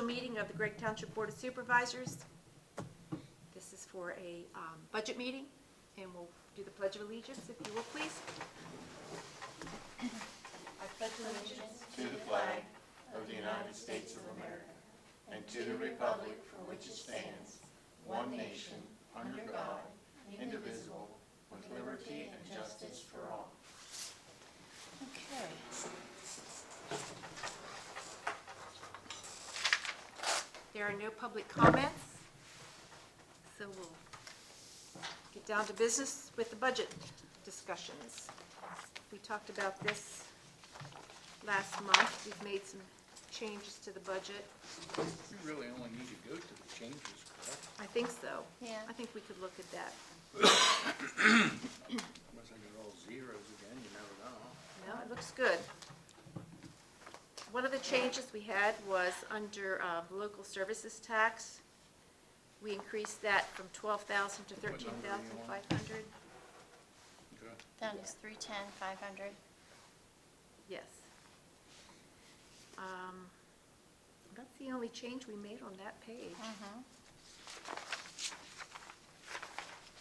Meeting of the Gregg Township Board of Supervisors. This is for a budget meeting, and we'll do the Pledge of Allegiance, if you will, please. I pledge allegiance to the flag of the United States of America and to the republic for which it stands, one nation, under God, indivisible, with liberty and justice for all. Okay. There are no public comments, so we'll get down to business with the budget discussions. We talked about this last month. We've made some changes to the budget. We really only need to go to the changes, correct? I think so. Yeah. I think we could look at that. Unless I get all zeros again, you never know. No, it looks good. One of the changes we had was under local services tax. We increased that from 12,000 to 13,500. Okay. That is 310, 500. Yes. That's the only change we made on that page.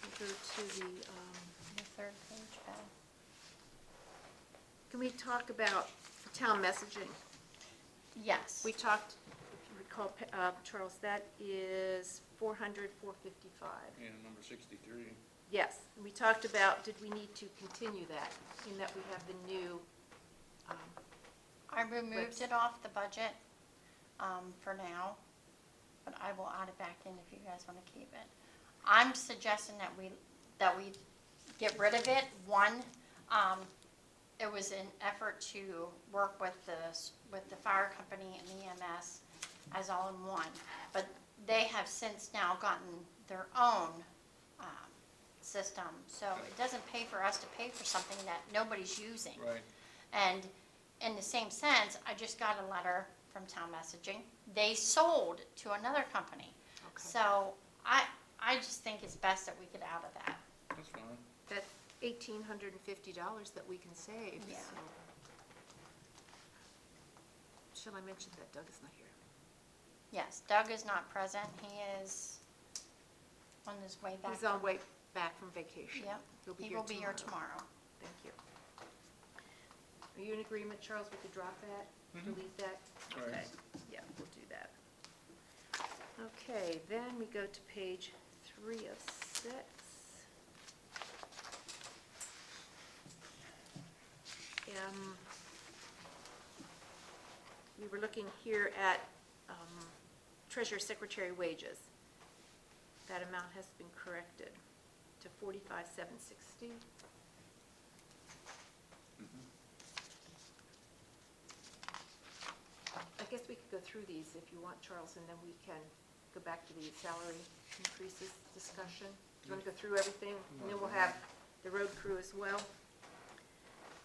We'll go to The third page back. can we talk about town messaging? Yes. We talked, if you recall, Charles, that is 400, 455. And number 63. Yes, we talked about, did we need to continue that, in that we have the new, I removed it off the budget for now, but I will add it back in if you guys want to keep it. I'm suggesting that we get rid of it. One, it was an effort to work with the fire company and EMS as all in one, but they have since now gotten their own system, so it doesn't pay for us to pay for something that nobody's using. Right. And in the same sense, I just got a letter from Town Messaging. They sold to another company. Okay. So I just think it's best that we get out of that. That's fine. that's $1,850 that we can save. Yeah. So. Shall I mention that Doug is not here? Yes, Doug is not present. He is on his way back. He's on way back from vacation. Yep, He'll he will be here tomorrow. Thank you. Are you in agreement, Charles, we could drop that, delete that? Right. Okay, yeah, we'll do that. Okay, then we go to page 3 of 6. We were looking here at treasurer secretary wages. That amount has been corrected to $45,760. I guess we could go through these if you want, Charles, and then we can go back to the salary increases discussion. Do you want to go through everything? And then we'll have the road crew as well.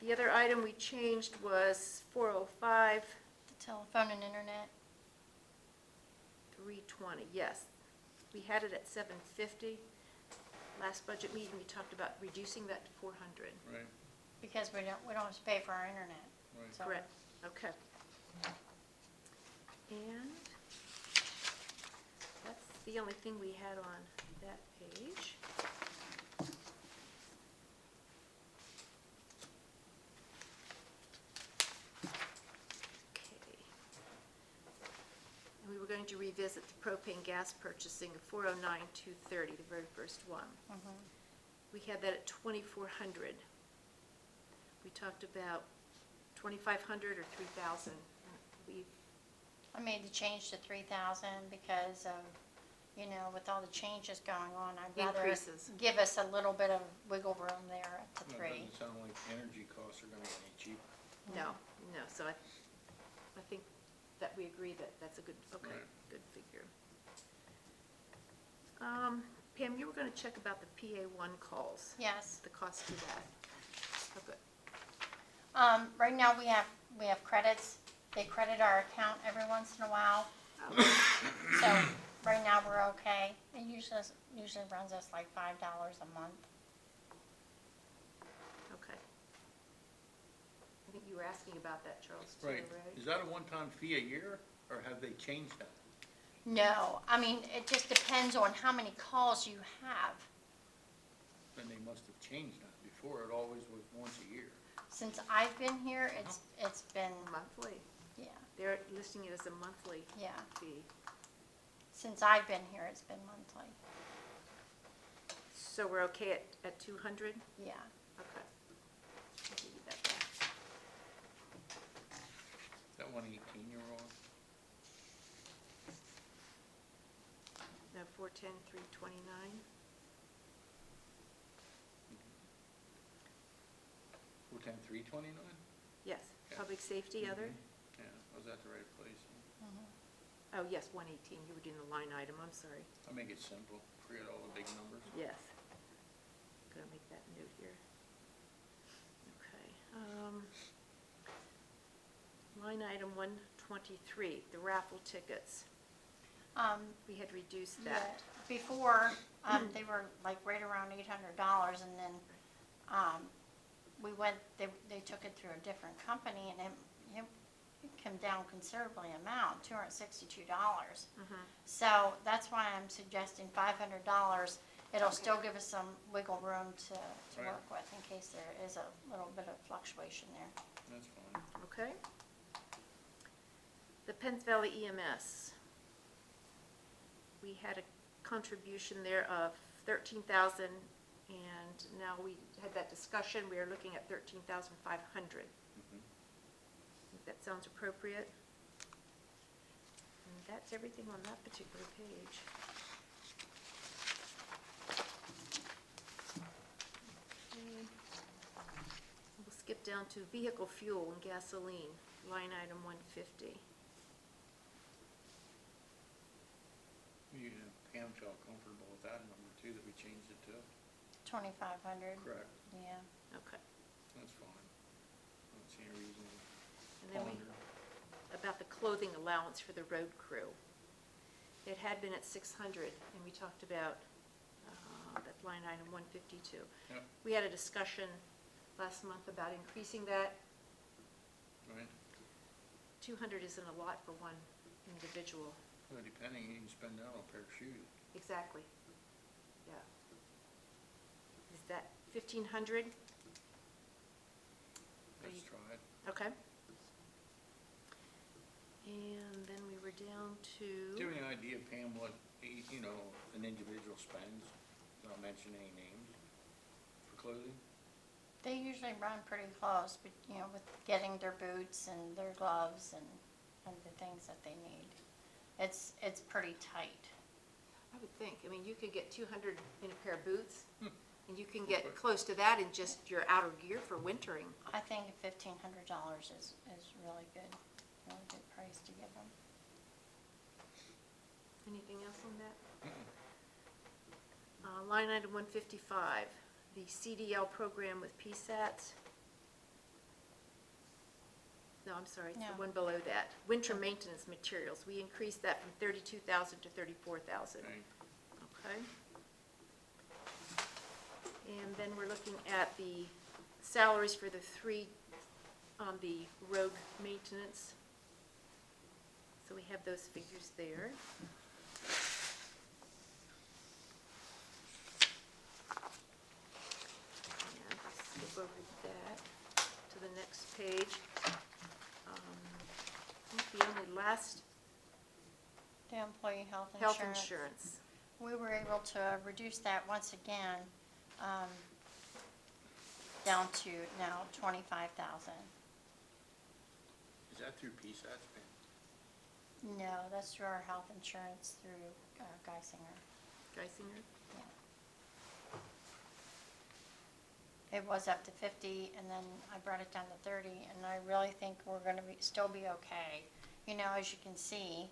The other item we changed was 405, The telephone and internet. 320, yes. We had it at 750. Last budget meeting, we talked about reducing that to 400. Right. Because we don't have to pay for our internet. Right. So- Correct, okay. And that's the only thing we had on that page. Okay. And we were going to revisit the propane gas purchasing of 409,230, the very first one. We had that at 2,400. We talked about 2,500 or 3,000. I made the change to 3,000 because of, with all the changes going on, I'd rather Increases. give us a little bit of wiggle room there to Well, 3. it doesn't sound like energy costs are going to get any cheaper. No, so I think that we agree that that's a good, okay, Right. good figure. Pam, you were gonna check about the PA1 calls, Yes. the cost of that. Oh, good. Right now we have credits. They credit our account every once in a while. So right now we're okay. It usually runs us like $5 a month. Okay. I think you were asking about that, Charles, too, Right. right? Is that a one-time fee a year, or have they changed that? No, I mean, it just depends on how many calls you have. Then they must have changed that. Before, it always was once a year. Since I've been here, it's been, Monthly. yeah, They're listing it as a monthly yeah. fee. Since I've been here, it's been monthly, So we're okay at 200? yeah. Okay. I'll give you that back. That 118 you were on? No, 410, 329. 410, 329? Yes, Yeah. public safety, other? Yeah, was that the right place? Oh, yes, 118, you were doing the line item, I'm sorry. I'll make it simple, forget all the big numbers. Yes. Gotta make that note here. Okay. Line item 123, the raffle tickets. We had reduced Yeah, that. before, they were like right around $800, and then, we went, they took it through a different company, and it came down considerably amount, $262. So that's why I'm suggesting $500. It'll still give us some wiggle room to Right. work with in case there is a little bit of fluctuation there. That's fine. Okay. The Penns Valley EMS. We had a contribution there of 13,000, and now we had that discussion, we are looking at 13,500. Think that sounds appropriate? And that's everything on that particular page. Okay. We'll skip down to vehicle fuel and gasoline, line item 150. Pam felt comfortable with that number too, that we changed it to. 2,500. Correct. Yeah. Okay. That's fine. I don't see any reason to And then we, ponder. about the clothing allowance for the road crew. It had been at 600, and we talked about that line item 152. Yep. We had a discussion last month about increasing that. Right? 200 isn't a lot for one individual. Well, depending, you can spend that on a pair of shoes. Exactly. Yeah. Is that 1,500? Let's try it. Okay. And then we were down Do you to, have any idea, Pam, what, an individual spends, not mentioning any names, for clothing? They usually run pretty close, but, with getting their boots and their gloves and the things that they need. It's pretty tight. I would think, I mean, you could get 200 in a pair of boots, and you can get close to that in just your outer gear for wintering. I think $1,500 is really good price to give them. Anything else on that? Line item 155, the CDL program with PSATs. No, I'm sorry, it's No. the one below that. Winter maintenance materials, we increased that from 32,000 to 34,000. Right. Okay. And then we're looking at the salaries for the three on the road maintenance. So we have those figures there. And skip over that to the next page. I think the only last, The employee health health insurance. insurance. We were able to reduce that once again, down to now 25,000. Is that through PSATs, Pam? No, that's through our health insurance through Geisinger. Geisinger? Yeah. It was up to 50, and then I brought it down to 30, and I really think we're gonna still be okay. As you can see,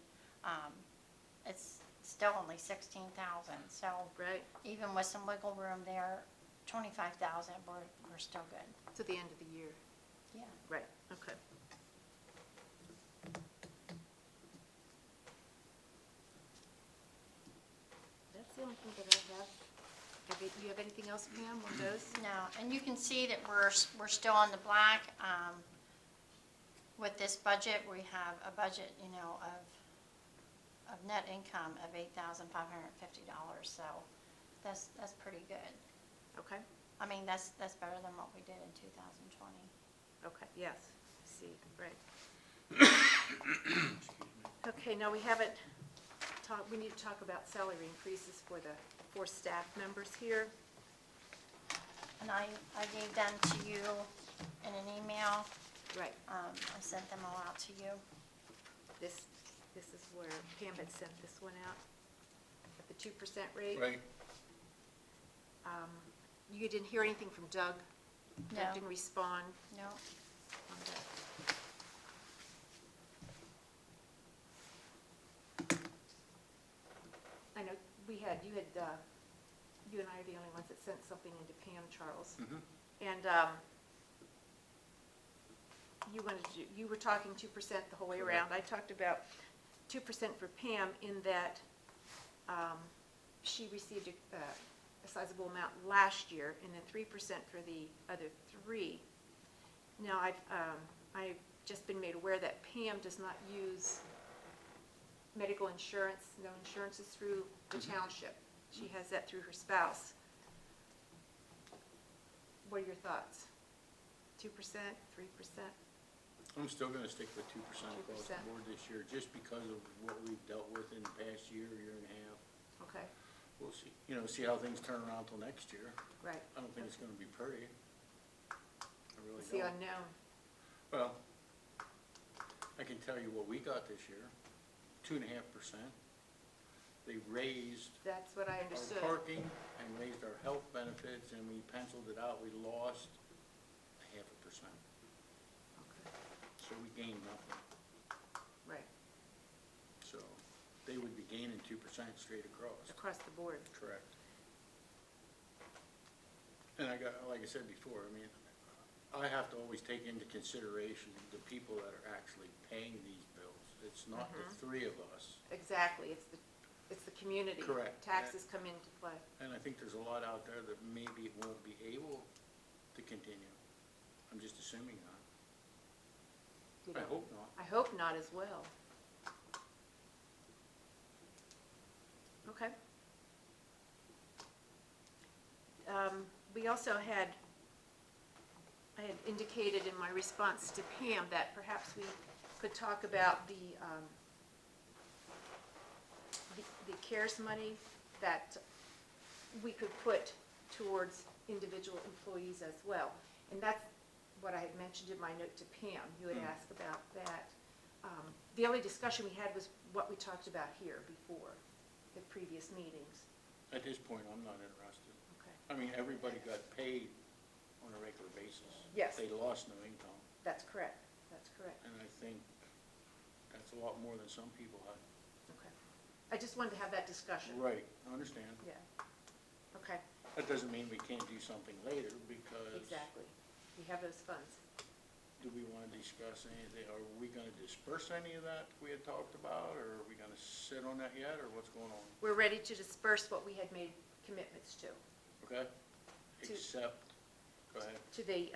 it's still only 16,000, so Right, even with some wiggle room there, 25,000, we're still good. to the end of the year. Yeah. Right, okay. That's the only thing that I have. You have anything else, Pam, on those? No, and you can see that we're still on the black. With this budget, we have a budget, of net income of $8,550, so that's pretty good. Okay, I mean, that's better than what we did in 2020. okay, yes, see, right. Excuse me. Okay, now we haven't talked, we need to talk about salary increases for the 4 staff members here. And I gave them to you in an email. Right, I sent them all out to you. this is where Pam had sent this one out, at the 2% rate. Right, You didn't hear anything from Doug? No. Doug didn't respond No, on that. I know you and I are the only ones that sent something into Pam, Charles. mhm, And you were talking 2% the whole way around. I talked about 2% for Pam in that she received a sizable amount last year, and then 3% for the other 3. Now, I've just been made aware that Pam does not use medical insurance, no insurance is through the township. She has that through her spouse. What are your thoughts? 2%, 3%? I'm still gonna stick with 2% across the 2%. board this year, just because of what we've dealt with in the past year and a half. Okay, We'll see, see how things turn around till next year. right. I don't think it's gonna be pretty. I really It's the don't. unknown. Well, I can tell you what we got this year, 2.5%. They raised That's what I our understood. parking and raised our health benefits, and we penciled it out, we lost 0.5%. Okay, So we gained nothing. right, So they would be gaining 2% straight across. across the board. Correct. And like I said before, I have to always take into consideration the people that are actually paying these bills. It's not the 3 of us. Exactly, it's the community. Correct. Taxes come into play. And I think there's a lot out there that maybe won't be able to continue. I'm just assuming not. You I know. hope not. I hope not as well. Okay. We also I had indicated in my response to Pam that perhaps we could talk about the CARES money that we could put towards individual employees as well. And that's what I had mentioned in my note to Pam. You had asked about that. The only discussion we had was what we talked about here before, the previous meetings. At this point, I'm not interested. Okay, Everybody got paid on a regular basis. Yes. They lost no income, that's correct, that's correct. and I think that's a lot more than some people had. Okay. I just wanted to have that discussion. Right, I understand. Yeah. Okay, That doesn't mean we can't do something later, because exactly. We have those funds. do we want to discuss anything? Are we going to disperse any of that we had talked about, or are we going to sit on that yet, or what's going on? We're ready to disperse what we had made commitments to. Okay? To- Except, go ahead, To the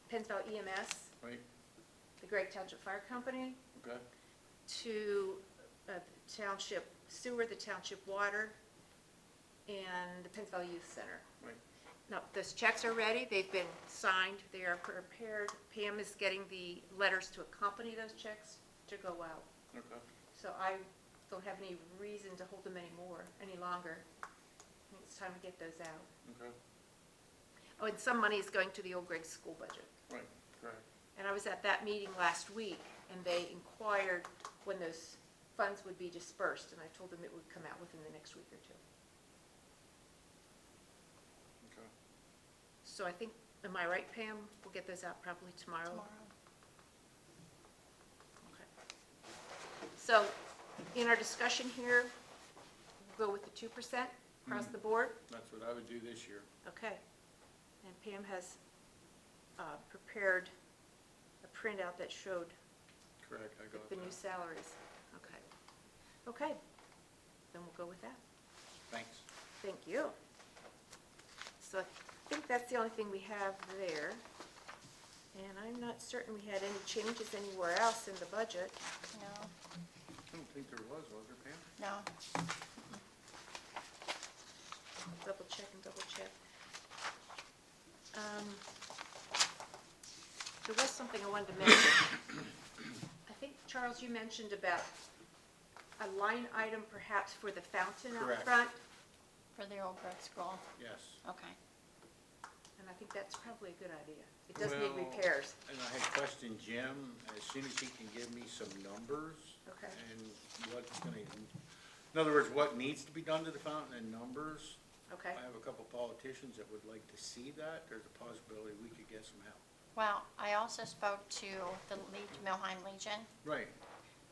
Pennsville EMS, right? the Gregg Township Fire Company, Okay? to the Township Sewer, the Township Water, and the Pennsville Youth Center. Right. Now, those checks are ready, they've been signed, they are prepared. Pam is getting the letters to accompany those checks to go out. Okay. So I don't have any reason to hold them any longer. I think it's time to get those out. Okay. Oh, and some money is going to the Old Gregg School budget. Right, correct. And I was at that meeting last week, and they inquired when those funds would be dispersed, and I told them it would come out within the next week or 2. Okay. So I think, am I right, Pam? We'll get those out probably tomorrow? Okay. So, in our discussion here, we'll go with the 2% across the board? That's what I would do this year. Okay. And Pam has prepared a printout that showed Correct, I got the new that. salaries. Okay. Okay, then we'll go with that. Thanks. Thank you. So I think that's the only thing we have there. And I'm not certain we had any changes anywhere else in the budget. No. I don't think there was there, Pam? No, Double check and double check. There was something I wanted to mention. I think, Charles, you mentioned about a line item perhaps for the fountain out Correct. front, for the old grade school, Yes. okay. and I think that's probably a good idea. It does need Well, repairs. And I had questioned Jim, as soon as he can give me some numbers. Okay. And what's gonna, in other words, what needs to be done to the fountain and numbers. Okay, I have a couple politicians that would like to see that. There's a possibility we could get some help. Well, I also spoke to the Milheim Legion. Right.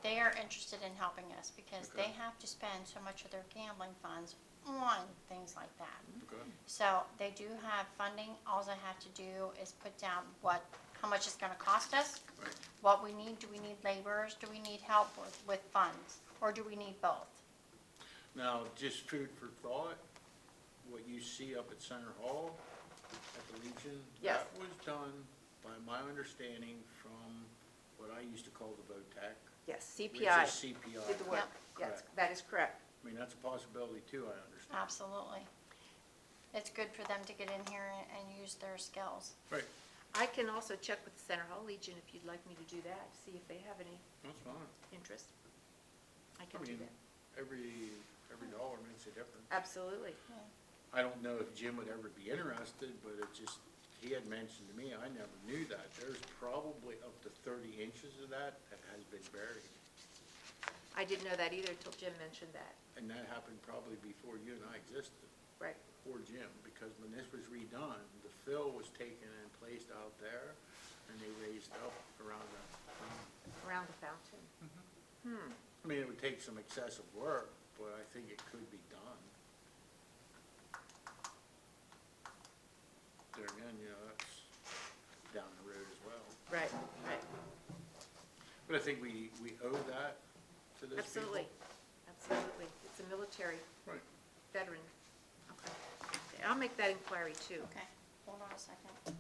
They are interested in helping us because they Okay. have to spend so much of their gambling funds on things like that. Okay. So they do have funding. All I have to do is put down how much it's gonna cost us, Right. what we need. Do we need laborers? Do we need help with funds? Or do we need both? Now, just food for thought, what you see up at Center Hall at the Legion, Yes. that was done, by my understanding, from what I used to call the VOTEC, yes, which CPI is CPI. did the work. Yep. Yes, Correct. that is correct. I mean, that's a possibility too, I understand. Absolutely. It's good for them to get in here and use their skills. Right, I can also check with the Center Hall Legion if you'd like me to do that, see if they have any that's fine. interest. I I can do mean, that. every dollar makes a difference. Absolutely. I don't know if Jim would ever be interested, but it just, he had mentioned to me, I never knew that. There's probably up to 30 inches of that has been buried. I didn't know that either till Jim mentioned that. And that happened probably before you and I existed, Right. or Jim, because when this was redone, the fill was taken and placed out there, and they raised up around the, Around the fountain. I mean, it would take some excessive work, but I think it could be done. There again, that's down the road as well. Right, right. But I think we owe that to those people. Absolutely. Absolutely. It's a military Right. veteran. Okay. I'll make that inquiry too. Okay, hold on a second.